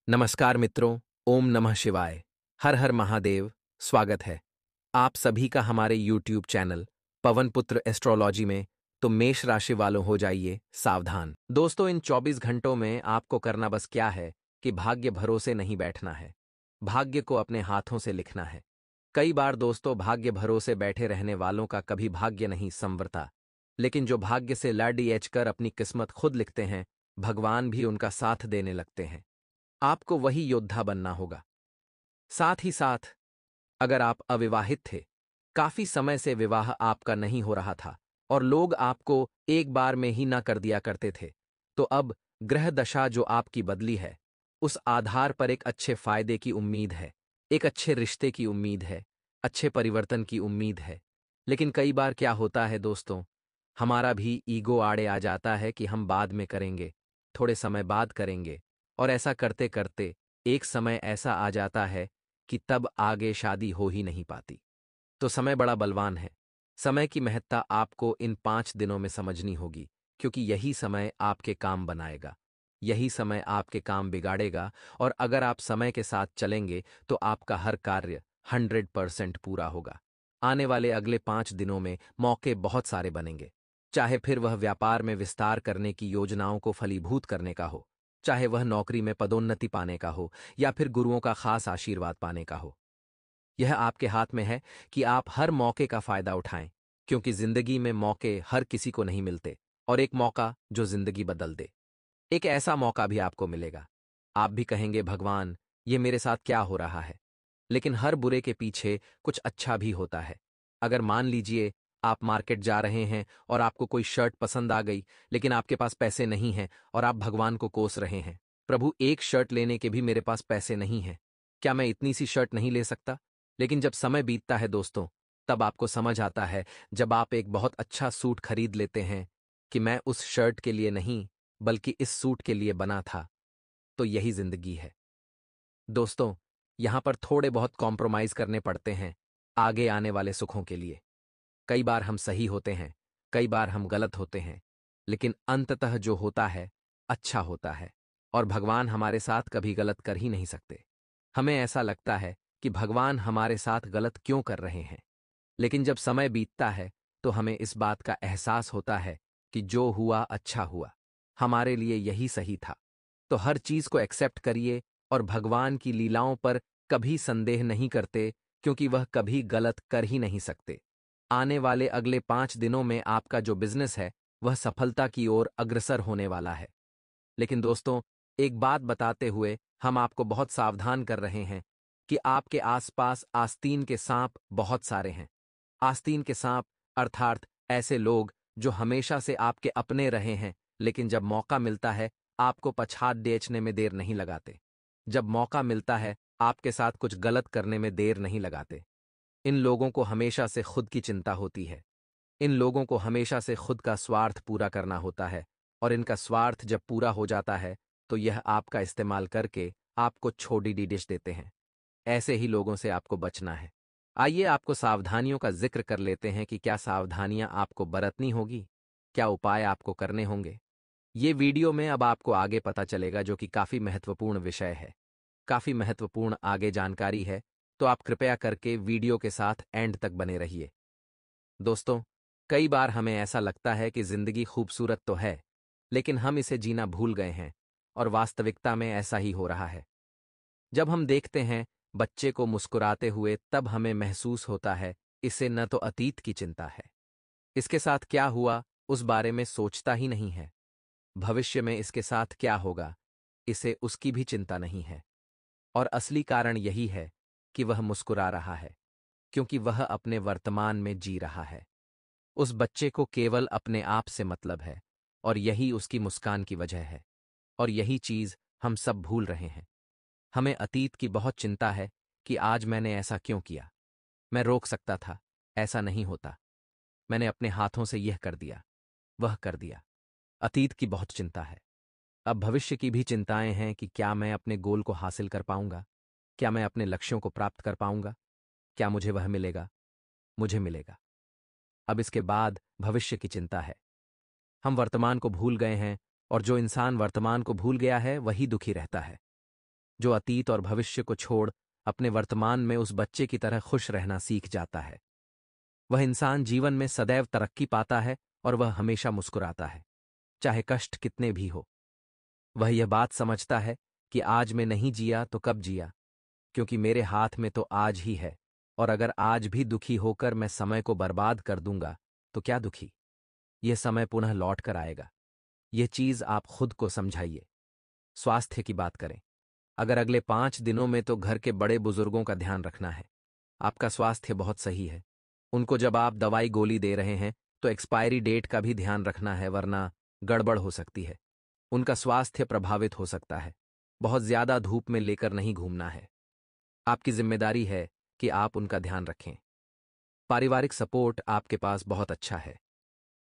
नमस्कार मित्रों, ओम नमः शिवाय। हर हर महादेव। स्वागत है आप सभी का हमारे यूट्यूब चैनल पवन पुत्र एस्ट्रोलॉजी में। तो मेष राशि वालों हो जाइए सावधान। दोस्तों, इन 24 घंटों में आपको करना बस क्या है कि भाग्य भरोसे नहीं बैठना है, भाग्य को अपने हाथों से लिखना है। कई बार दोस्तों, भाग्य भरोसे बैठे रहने वालों का कभी भाग्य नहीं संवरता, लेकिन जो भाग्य से लड़ कर अपनी किस्मत खुद लिखते हैं, भगवान भी उनका साथ देने लगते हैं। आपको वही योद्धा बनना होगा। साथ ही साथ, अगर आप अविवाहित थे, काफी समय से विवाह आपका नहीं हो रहा था और लोग आपको एक बार में ही ना कर दिया करते थे, तो अब ग्रह दशा जो आपकी बदली है, उस आधार पर एक अच्छे फायदे की उम्मीद है, एक अच्छे रिश्ते की उम्मीद है, अच्छे परिवर्तन की उम्मीद है। लेकिन कई बार क्या होता है दोस्तों, हमारा भी ईगो आड़े आ जाता है कि हम बाद में करेंगे, थोड़े समय बाद करेंगे, और ऐसा करते करते एक समय ऐसा आ जाता है कि तब आगे शादी हो ही नहीं पाती। तो समय बड़ा बलवान है। समय की महत्ता आपको इन 5 दिनों में समझनी होगी, क्योंकि यही समय आपके काम बनाएगा, यही समय आपके काम बिगाड़ेगा। और अगर आप समय के साथ चलेंगे तो आपका हर कार्य 100% पूरा होगा। आने वाले अगले 5 दिनों में मौके बहुत सारे बनेंगे, चाहे फिर वह व्यापार में विस्तार करने की योजनाओं को फलीभूत करने का हो, चाहे वह नौकरी में पदोन्नति पाने का हो, या फिर गुरुओं का खास आशीर्वाद पाने का हो। यह आपके हाथ में है कि आप हर मौके का फायदा उठाएं, क्योंकि जिंदगी में मौके हर किसी को नहीं मिलते, और एक मौका जो जिंदगी बदल दे, एक ऐसा मौका भी आपको मिलेगा। आप भी कहेंगे, भगवान, ये मेरे साथ क्या हो रहा है? लेकिन हर बुरे के पीछे कुछ अच्छा भी होता है। अगर मान लीजिए आप मार्केट जा रहे हैं और आपको कोई शर्ट पसंद आ गई, लेकिन आपके पास पैसे नहीं हैं और आप भगवान को कोस रहे हैं, प्रभु, एक शर्ट लेने के भी मेरे पास पैसे नहीं हैं, क्या मैं इतनी सी शर्ट नहीं ले सकता? लेकिन जब समय बीतता है दोस्तों, तब आपको समझ आता है, जब आप एक बहुत अच्छा सूट खरीद लेते हैं, कि मैं उस शर्ट के लिए नहीं बल्कि इस सूट के लिए बना था। तो यही जिंदगी है दोस्तों। यहां पर थोड़े बहुत कॉम्प्रोमाइज करने पड़ते हैं आगे आने वाले सुखों के लिए। कई बार हम सही होते हैं, कई बार हम गलत होते हैं, लेकिन अंततः जो होता है अच्छा होता है। और भगवान हमारे साथ कभी गलत कर ही नहीं सकते। हमें ऐसा लगता है कि भगवान हमारे साथ गलत क्यों कर रहे हैं, लेकिन जब समय बीतता है तो हमें इस बात का एहसास होता है कि जो हुआ अच्छा हुआ, हमारे लिए यही सही था। तो हर चीज को एक्सेप्ट करिए और भगवान की लीलाओं पर कभी संदेह नहीं करते, क्योंकि वह कभी गलत कर ही नहीं सकते। आने वाले अगले 5 दिनों में आपका जो बिजनेस है वह सफलता की ओर अग्रसर होने वाला है। लेकिन दोस्तों, एक बात बताते हुए हम आपको बहुत सावधान कर रहे हैं कि आपके आसपास आस्तीन के सांप बहुत सारे हैं। आस्तीन के सांप अर्थात ऐसे लोग जो हमेशा से आपके अपने रहे हैं, लेकिन जब मौका मिलता है आपको पछाड़ बेचने में देर नहीं लगाते। जब मौका मिलता है आपके साथ कुछ गलत करने में देर नहीं लगाते। इन लोगों को हमेशा से खुद की चिंता होती है। इन लोगों को हमेशा से खुद का स्वार्थ पूरा करना होता है, और इनका स्वार्थ जब पूरा हो जाता है तो यह आपका इस्तेमाल करके आपको छोटी डी डिश देते हैं। ऐसे ही लोगों से आपको बचना है। आइए आपको सावधानियों का जिक्र कर लेते हैं कि क्या सावधानियां आपको बरतनी होगी, क्या उपाय आपको करने होंगे। ये वीडियो में अब आपको आगे पता चलेगा, जो कि काफी महत्वपूर्ण विषय है, काफी महत्वपूर्ण आगे जानकारी है। तो आप कृपया करके वीडियो के साथ एंड तक बने रहिए। दोस्तों, कई बार हमें ऐसा लगता है कि जिंदगी खूबसूरत तो है, लेकिन हम इसे जीना भूल गए हैं, और वास्तविकता में ऐसा ही हो रहा है। जब हम देखते हैं बच्चे को मुस्कुराते हुए, तब हमें महसूस होता है इसे न तो अतीत की चिंता है, इसके साथ क्या हुआ उस बारे में सोचता ही नहीं है, भविष्य में इसके साथ क्या होगा इसे उसकी भी चिंता नहीं है। और असली कारण यही है कि वह मुस्कुरा रहा है, क्योंकि वह अपने वर्तमान में जी रहा है। उस बच्चे को केवल अपने आप से मतलब है, और यही उसकी मुस्कान की वजह है। और यही चीज हम सब भूल रहे हैं। हमें अतीत की बहुत चिंता है कि आज मैंने ऐसा क्यों किया, मैं रोक सकता था, ऐसा नहीं होता, मैंने अपने हाथों से यह कर दिया, वह कर दिया। अतीत की बहुत चिंता है। अब भविष्य की भी चिंताएं हैं कि क्या मैं अपने गोल को हासिल कर पाऊंगा, क्या मैं अपने लक्ष्यों को प्राप्त कर पाऊंगा, क्या मुझे वह मिलेगा, मुझे मिलेगा। अब इसके बाद भविष्य की चिंता है। हम वर्तमान को भूल गए हैं, और जो इंसान वर्तमान को भूल गया है वही दुखी रहता है। जो अतीत और भविष्य को छोड़ अपने वर्तमान में उस बच्चे की तरह खुश रहना सीख जाता है। वह इंसान जीवन में सदैव तरक्की पाता है और वह हमेशा मुस्कुराता है, चाहे कष्ट कितने भी हो। वह यह बात समझता है कि आज मैं नहीं जिया तो कब जिया, क्योंकि मेरे हाथ में तो आज ही है, और अगर आज भी दुखी होकर मैं समय को बर्बाद कर दूंगा तो क्या दुखी, यह समय पुनः लौट कर आएगा। यह चीज आप खुद को समझाइए। स्वास्थ्य की बात करें। अगर अगले 5 दिनों में तो घर के बड़े बुजुर्गों का ध्यान रखना है। आपका स्वास्थ्य बहुत सही है। उनको जब आप दवाई गोली दे रहे हैं तो एक्सपायरी डेट का भी ध्यान रखना है, वरना गड़बड़ हो सकती है। उनका स्वास्थ्य प्रभावित हो सकता है। बहुत ज्यादा धूप में लेकर नहीं घूमना है। आपकी जिम्मेदारी है कि आप उनका ध्यान रखें। पारिवारिक सपोर्ट आपके पास बहुत अच्छा है।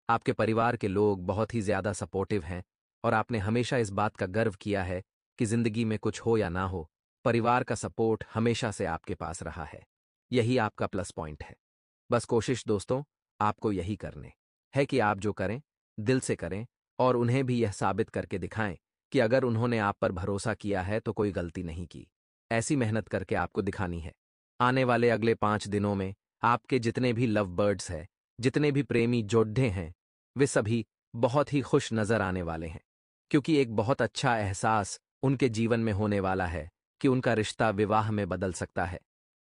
आपके परिवार के लोग बहुत ही ज्यादा सपोर्टिव हैं और आपने हमेशा इस बात का गर्व किया है कि जिंदगी में कुछ हो या ना हो, परिवार का सपोर्ट हमेशा से आपके पास रहा है। यही आपका प्लस पॉइंट है। बस कोशिश दोस्तों आपको यही करने है कि आप जो करें दिल से करें और उन्हें भी यह साबित करके दिखाएं कि अगर उन्होंने आप पर भरोसा किया है तो कोई गलती नहीं की। ऐसी मेहनत करके आपको दिखानी है। आने वाले अगले 5 दिनों में आपके जितने भी लव बर्ड्स हैं, जितने भी प्रेमी जोद्धे हैं, वे सभी बहुत ही खुश नजर आने वाले हैं, क्योंकि एक बहुत अच्छा एहसास उनके जीवन में होने वाला है कि उनका रिश्ता विवाह में बदल सकता है।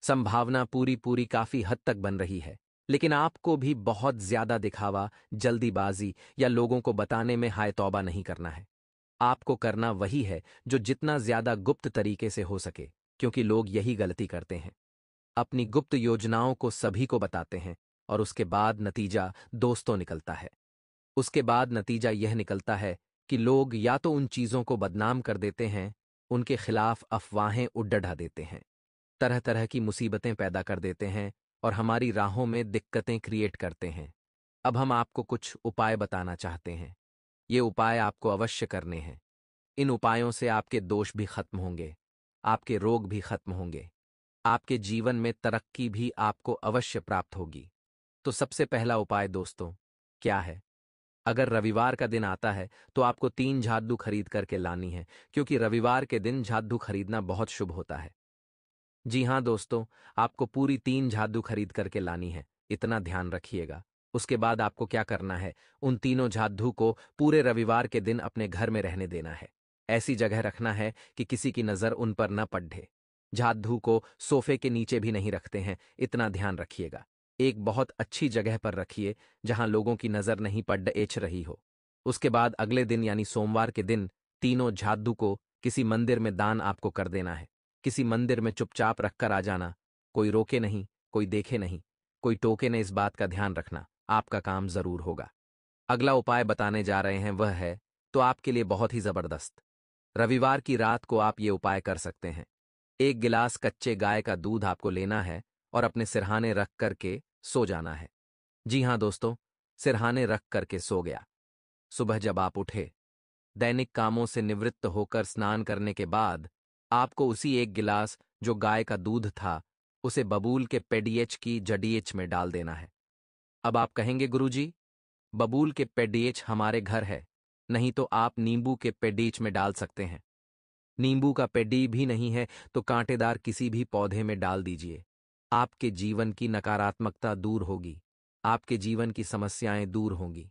संभावना पूरी पूरी काफी हद तक बन रही है, लेकिन आपको भी बहुत ज्यादा दिखावा, जल्दीबाजी या लोगों को बताने में हाय तौबा नहीं करना है। आपको करना वही है जो जितना ज्यादा गुप्त तरीके से हो सके, क्योंकि लोग यही गलती करते हैं। अपनी गुप्त योजनाओं को सभी को बताते हैं और उसके बाद नतीजा दोस्तों निकलता है। उसके बाद नतीजा यह निकलता है कि लोग या तो उन चीजों को बदनाम कर देते हैं, उनके खिलाफ अफवाहें उड़ढ़ा देते हैं, तरह तरह की मुसीबतें पैदा कर देते हैं और हमारी राहों में दिक्कतें क्रिएट करते हैं। अब हम आपको कुछ उपाय बताना चाहते हैं। ये उपाय आपको अवश्य करने हैं। इन उपायों से आपके दोष भी खत्म होंगे, आपके रोग भी खत्म होंगे, आपके जीवन में तरक्की भी आपको अवश्य प्राप्त होगी। तो सबसे पहला उपाय दोस्तों क्या है? अगर रविवार का दिन आता है तो आपको 3 जादू खरीद करके लानी है, क्योंकि रविवार के दिन जादू खरीदना बहुत शुभ होता है। जी हाँ दोस्तों, आपको पूरी 3 जादू खरीद करके लानी है, इतना ध्यान रखिएगा। उसके बाद आपको क्या करना है, उन तीनों जादू को पूरे रविवार के दिन अपने घर में रहने देना है। ऐसी जगह रखना है कि किसी की नजर उन पर न पड़े। जादू को सोफे के नीचे भी नहीं रखते हैं, इतना ध्यान रखिएगा। एक बहुत अच्छी जगह पर रखिए जहां लोगों की नजर नहीं पड़ एच रही हो। उसके बाद अगले दिन यानी सोमवार के दिन तीनों जादू को किसी मंदिर में दान आपको कर देना है। किसी मंदिर में चुपचाप रखकर आ जाना, कोई रोके नहीं, कोई देखे नहीं, कोई टोके नहीं, इस बात का ध्यान रखना, आपका काम जरूर होगा। अगला उपाय बताने जा रहे हैं वह है तो आपके लिए बहुत ही जबरदस्त। रविवार की रात को आप ये उपाय कर सकते हैं। 1 गिलास कच्चे गाय का दूध आपको लेना है और अपने सिरहाने रख करके सो जाना है। जी हाँ दोस्तों, सिरहाने रख करके सो गया। सुबह जब आप उठे, दैनिक कामों से निवृत्त होकर स्नान करने के बाद आपको उसी 1 गिलास जो गाय का दूध था उसे बबूल के पेडीएच की जडीएच में डाल देना है। अब आप कहेंगे गुरुजी, बबूल के पेडीएच हमारे घर है, नहीं तो आप नींबू के पेडीएच में डाल सकते हैं। नींबू का पेडी भी नहीं है तो कांटेदार किसी भी पौधे में डाल दीजिए। आपके जीवन की नकारात्मकता दूर होगी, आपके जीवन की समस्याएं दूर होंगी।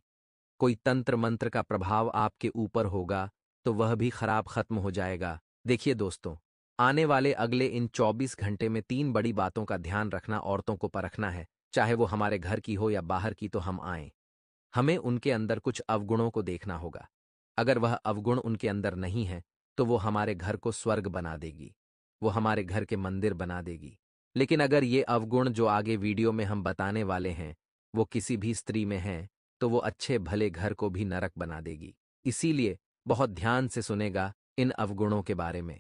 कोई तंत्र मंत्र का प्रभाव आपके ऊपर होगा तो वह भी खराब खत्म हो जाएगा। देखिए दोस्तों, आने वाले अगले इन 24 घंटे में 3 बड़ी बातों का ध्यान रखना, औरतों को परखना है, चाहे वो हमारे घर की हो या बाहर की, तो हम आएं। हमें उनके अंदर कुछ अवगुणों को देखना होगा। अगर वह अवगुण उनके अंदर नहीं है तो वो हमारे घर को स्वर्ग बना देगी, वो हमारे घर के मंदिर बना देगी। लेकिन अगर ये अवगुण जो आगे वीडियो में हम बताने वाले हैं वो किसी भी स्त्री में हैं तो वो अच्छे भले घर को भी नरक बना देगी। इसीलिए बहुत ध्यान से सुनेगा इन अवगुणों के बारे में।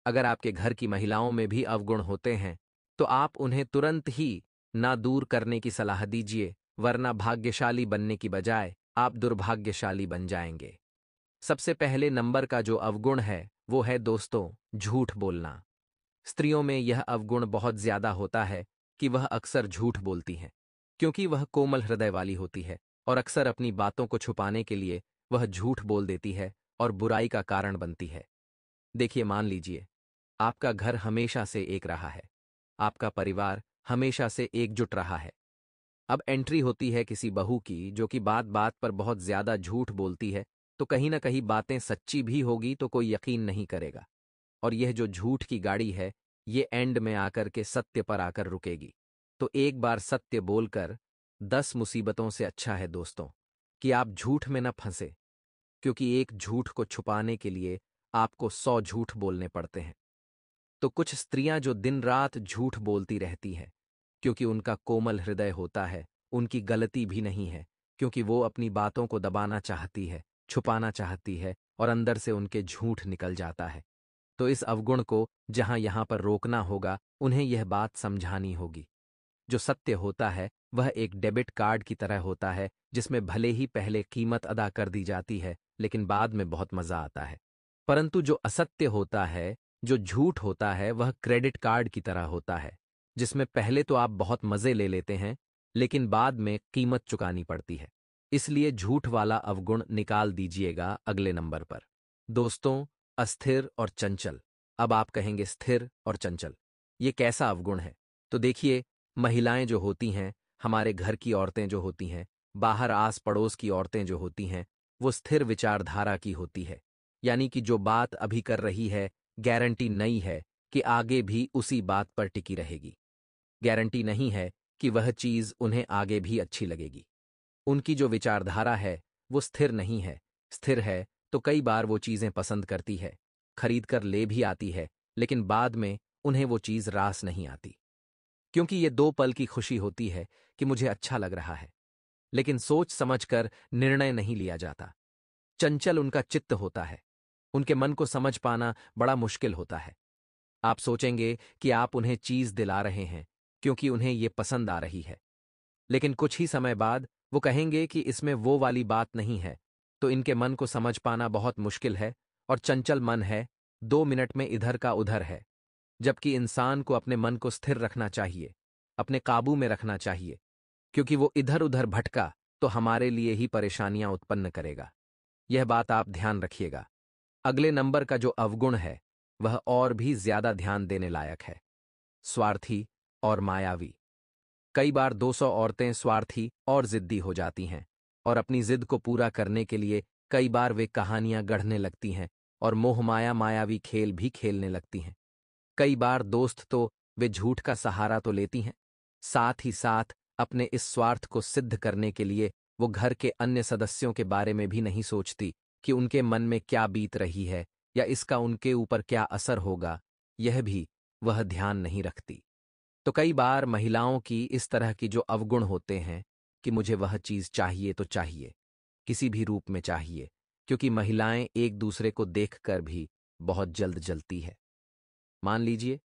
अगर आपके घर की महिलाओं में भी अवगुण होते हैं तो आप उन्हें तुरंत ही ना दूर करने की सलाह दीजिए, वरना भाग्यशाली बनने की बजाय आप दुर्भाग्यशाली बन जाएंगे। सबसे पहले नंबर का जो अवगुण है वो है दोस्तों झूठ बोलना। स्त्रियों में यह अवगुण बहुत ज्यादा होता है कि वह अक्सर झूठ बोलती हैं, क्योंकि वह कोमल हृदय वाली होती है और अक्सर अपनी बातों को छुपाने के लिए वह झूठ बोल देती है और बुराई का कारण बनती है। देखिए, मान लीजिए आपका घर हमेशा से एक रहा है। आपका परिवार हमेशा से एकजुट रहा है। अब एंट्री होती है किसी बहू की जो कि बात बात पर बहुत ज्यादा झूठ बोलती है, तो कहीं ना कहीं बातें सच्ची भी होगी तो कोई यकीन नहीं करेगा। और यह जो झूठ की गाड़ी है, ये एंड में आकर के सत्य पर आकर रुकेगी। तो एक बार सत्य बोलकर 10 मुसीबतों से अच्छा है दोस्तों कि आप झूठ में न फंसे, क्योंकि एक झूठ को छुपाने के लिए आपको 100 झूठ बोलने पड़ते हैं। तो कुछ स्त्रियां जो दिन रात झूठ बोलती रहती हैं, क्योंकि उनका कोमल हृदय होता है, उनकी गलती भी नहीं है, क्योंकि वो अपनी बातों को दबाना चाहती है, छुपाना चाहती है और अंदर से उनके झूठ निकल जाता है। तो इस अवगुण को जहां यहां पर रोकना होगा, उन्हें यह बात समझानी होगी। जो सत्य होता है वह एक डेबिट कार्ड की तरह होता है, जिसमें भले ही पहले कीमत अदा कर दी जाती है, लेकिन बाद में बहुत मजा आता है। परंतु जो असत्य होता है, जो झूठ होता है, वह क्रेडिट कार्ड की तरह होता है, जिसमें पहले तो आप बहुत मजे ले लेते हैं, लेकिन बाद में कीमत चुकानी पड़ती है। इसलिए झूठ वाला अवगुण निकाल दीजिएगा अगले नंबर पर। दोस्तों, अस्थिर और चंचल। अब आप कहेंगे स्थिर और चंचल, ये कैसा अवगुण है? तो देखिए, महिलाएं जो होती हैं, हमारे घर की औरतें जो होती हैं, बाहर आस पड़ोस की औरतें जो होती हैं, वो स्थिर विचारधारा की होती है। यानी कि जो बात अभी कर रही है, गारंटी नहीं है कि आगे भी उसी बात पर टिकी रहेगी। गारंटी नहीं है कि वह चीज उन्हें आगे भी अच्छी लगेगी। उनकी जो विचारधारा है वो स्थिर नहीं है। स्थिर है तो कई बार वो चीजें पसंद करती है, खरीद कर ले भी आती है, लेकिन बाद में उन्हें वो चीज रास नहीं आती, क्योंकि ये 2 पल की खुशी होती है कि मुझे अच्छा लग रहा है, लेकिन सोच समझकर निर्णय नहीं लिया जाता। चंचल उनका चित्त होता है, उनके मन को समझ पाना बड़ा मुश्किल होता है। आप सोचेंगे कि आप उन्हें चीज दिला रहे हैं क्योंकि उन्हें ये पसंद आ रही है, लेकिन कुछ ही समय बाद वो कहेंगे कि इसमें वो वाली बात नहीं है, तो इनके मन को समझ पाना बहुत मुश्किल है। और चंचल मन है, 2 मिनट में इधर का उधर है, जबकि इंसान को अपने मन को स्थिर रखना चाहिए, अपने काबू में रखना चाहिए, क्योंकि वो इधर उधर भटका तो हमारे लिए ही परेशानियां उत्पन्न करेगा। यह बात आप ध्यान रखिएगा। अगले नंबर का जो अवगुण है वह और भी ज्यादा ध्यान देने लायक है, स्वार्थी और मायावी। कई बार 200 औरतें स्वार्थी और जिद्दी हो जाती हैं, और अपनी जिद को पूरा करने के लिए कई बार वे कहानियां गढ़ने लगती हैं और मोहमाया मायावी खेल भी खेलने लगती हैं। कई बार दोस्त तो वे झूठ का सहारा तो लेती हैं, साथ ही साथ अपने इस स्वार्थ को सिद्ध करने के लिए वो घर के अन्य सदस्यों के बारे में भी नहीं सोचती कि उनके मन में क्या बीत रही है या इसका उनके ऊपर क्या असर होगा, यह भी वह ध्यान नहीं रखती। तो कई बार महिलाओं की इस तरह की जो अवगुण होते हैं कि मुझे वह चीज चाहिए तो चाहिए, किसी भी रूप में चाहिए, क्योंकि महिलाएं एक दूसरे को देखकर भी बहुत जल्द जलती है। मान लीजिए,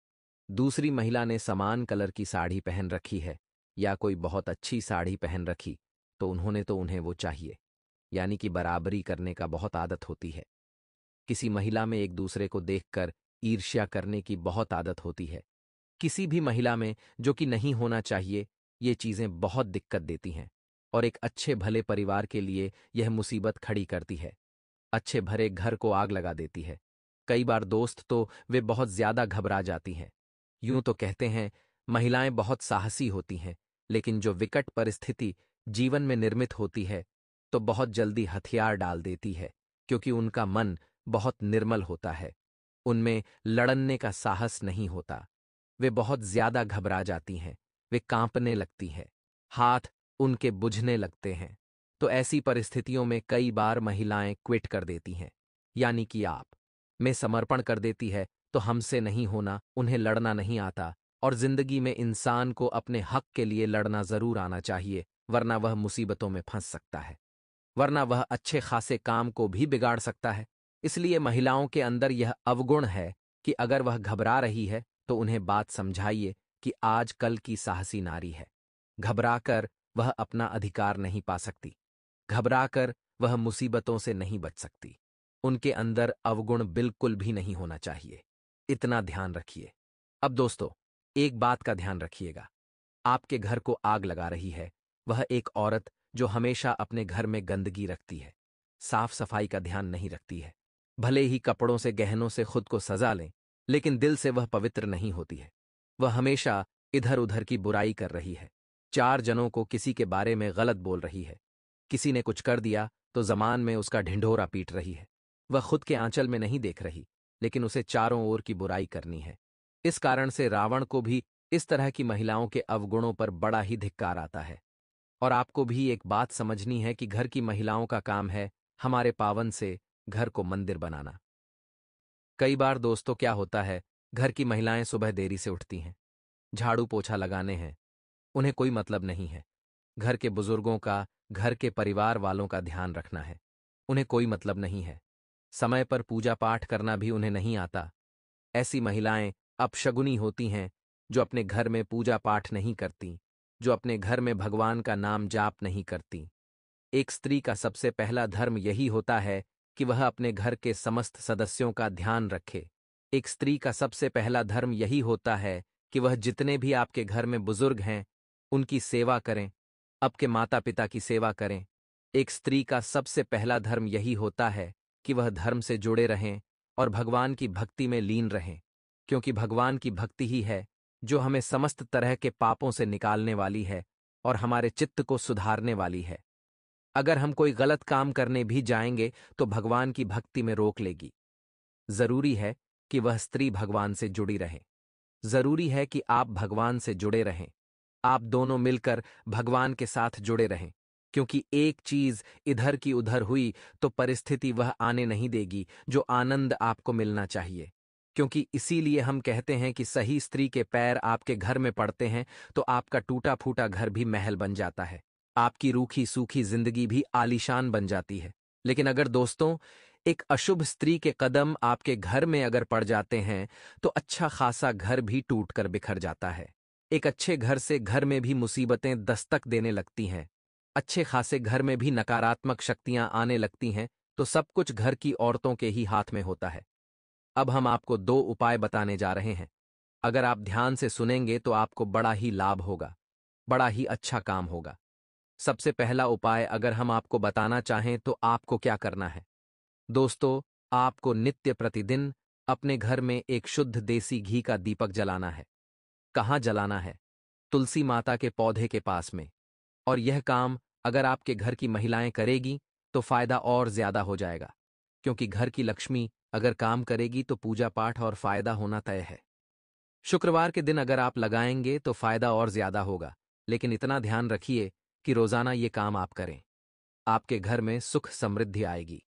दूसरी महिला ने समान कलर की साड़ी पहन रखी है या कोई बहुत अच्छी साड़ी पहन रखी, तो उन्हें वो चाहिए। यानी कि बराबरी करने का बहुत आदत होती है। किसी महिला में एक दूसरे को देखकर ईर्ष्या करने की बहुत आदत होती है। किसी भी महिला में, जो कि नहीं होना चाहिए, ये चीजें बहुत दिक्कत देती हैं और एक अच्छे भले परिवार के लिए यह मुसीबत खड़ी करती है। अच्छे भरे घर को आग लगा देती है। कई बार दोस्त तो वे बहुत ज्यादा घबरा जाती हैं। यूं तो कहते हैं महिलाएं बहुत साहसी होती हैं, लेकिन जो विकट परिस्थिति जीवन में निर्मित होती है तो बहुत जल्दी हथियार डाल देती है, क्योंकि उनका मन बहुत निर्मल होता है। उनमें लड़ने का साहस नहीं होता। वे बहुत ज्यादा घबरा जाती हैं, वे कांपने लगती हैं, हाथ उनके बुझने लगते हैं। तो ऐसी परिस्थितियों में कई बार महिलाएं क्विट कर देती हैं, यानी कि आप में समर्पण कर देती है। तो हमसे नहीं होना, उन्हें लड़ना नहीं आता, और जिंदगी में इंसान को अपने हक के लिए लड़ना जरूर आना चाहिए, वरना वह मुसीबतों में फंस सकता है, वरना वह अच्छे खासे काम को भी बिगाड़ सकता है। इसलिए महिलाओं के अंदर यह अवगुण है कि अगर वह घबरा रही है तो उन्हें बात समझाइए कि आज कल की साहसी नारी है। घबराकर वह अपना अधिकार नहीं पा सकती, घबराकर वह मुसीबतों से नहीं बच सकती। उनके अंदर अवगुण बिल्कुल भी नहीं होना चाहिए, इतना ध्यान रखिए। अब दोस्तों, एक बात का ध्यान रखिएगा। आपके घर को आग लगा रही है वह एक औरत जो हमेशा अपने घर में गंदगी रखती है, साफ सफाई का ध्यान नहीं रखती है। भले ही कपड़ों से गहनों से खुद को सजा लें, लेकिन दिल से वह पवित्र नहीं होती है। वह हमेशा इधर उधर की बुराई कर रही है, चार जनों को किसी के बारे में गलत बोल रही है। किसी ने कुछ कर दिया तो जमान में उसका ढिंढोरा पीट रही है। वह खुद के आंचल में नहीं देख रही, लेकिन उसे चारों ओर की बुराई करनी है। इस कारण से रावण को भी इस तरह की महिलाओं के अवगुणों पर बड़ा ही धिक्कार आता है। और आपको भी एक बात समझनी है कि घर की महिलाओं का काम है हमारे पावन से घर को मंदिर बनाना। कई बार दोस्तों क्या होता है, घर की महिलाएं सुबह देरी से उठती हैं, झाड़ू पोछा लगाने हैं, उन्हें कोई मतलब नहीं है। घर के बुजुर्गों का, घर के परिवार वालों का ध्यान रखना है, उन्हें कोई मतलब नहीं है। समय पर पूजा पाठ करना भी उन्हें नहीं आता। ऐसी महिलाएं अपशगुनी होती हैं, जो अपने घर में पूजा पाठ नहीं करती, जो अपने घर में भगवान का नाम जाप नहीं करती। एक स्त्री का सबसे पहला धर्म यही होता है कि वह अपने घर के समस्त सदस्यों का ध्यान रखे। एक स्त्री का सबसे पहला धर्म यही होता है कि वह जितने भी आपके घर में बुजुर्ग हैं, उनकी सेवा करें, आपके माता पिता की सेवा करें। एक स्त्री का सबसे पहला धर्म यही होता है कि वह धर्म से जुड़े रहें और भगवान की भक्ति में लीन रहें, क्योंकि भगवान की भक्ति ही है जो हमें समस्त तरह के पापों से निकालने वाली है और हमारे चित्त को सुधारने वाली है। अगर हम कोई गलत काम करने भी जाएंगे तो भगवान की भक्ति में रोक लेगी। जरूरी है कि वह स्त्री भगवान से जुड़ी रहे। जरूरी है कि आप भगवान से जुड़े रहें। आप दोनों मिलकर भगवान के साथ जुड़े रहें, क्योंकि एक चीज इधर की उधर हुई तो परिस्थिति वह आने नहीं देगी जो आनंद आपको मिलना चाहिए। क्योंकि इसीलिए हम कहते हैं कि सही स्त्री के पैर आपके घर में पड़ते हैं तो आपका टूटा फूटा घर भी महल बन जाता है, आपकी रूखी सूखी जिंदगी भी आलीशान बन जाती है। लेकिन अगर दोस्तों एक अशुभ स्त्री के कदम आपके घर में अगर पड़ जाते हैं तो अच्छा खासा घर भी टूटकर बिखर जाता है। एक अच्छे घर से घर में भी मुसीबतें दस्तक देने लगती हैं, अच्छे खासे घर में भी नकारात्मक शक्तियां आने लगती हैं, तो सब कुछ घर की औरतों के ही हाथ में होता है। अब हम आपको दो उपाय बताने जा रहे हैं। अगर आप ध्यान से सुनेंगे तो आपको बड़ा ही लाभ होगा, बड़ा ही अच्छा काम होगा। सबसे पहला उपाय अगर हम आपको बताना चाहें तो आपको क्या करना है दोस्तों, आपको नित्य प्रतिदिन अपने घर में एक शुद्ध देसी घी का दीपक जलाना है। कहाँ जलाना है? तुलसी माता के पौधे के पास में। और यह काम अगर आपके घर की महिलाएं करेगी तो फायदा और ज्यादा हो जाएगा, क्योंकि घर की लक्ष्मी अगर काम करेगी तो पूजा पाठ और फायदा होना तय है। शुक्रवार के दिन अगर आप लगाएंगे तो फायदा और ज्यादा होगा, लेकिन इतना ध्यान रखिए कि रोजाना ये काम आप करें। आपके घर में सुख समृद्धि आएगी।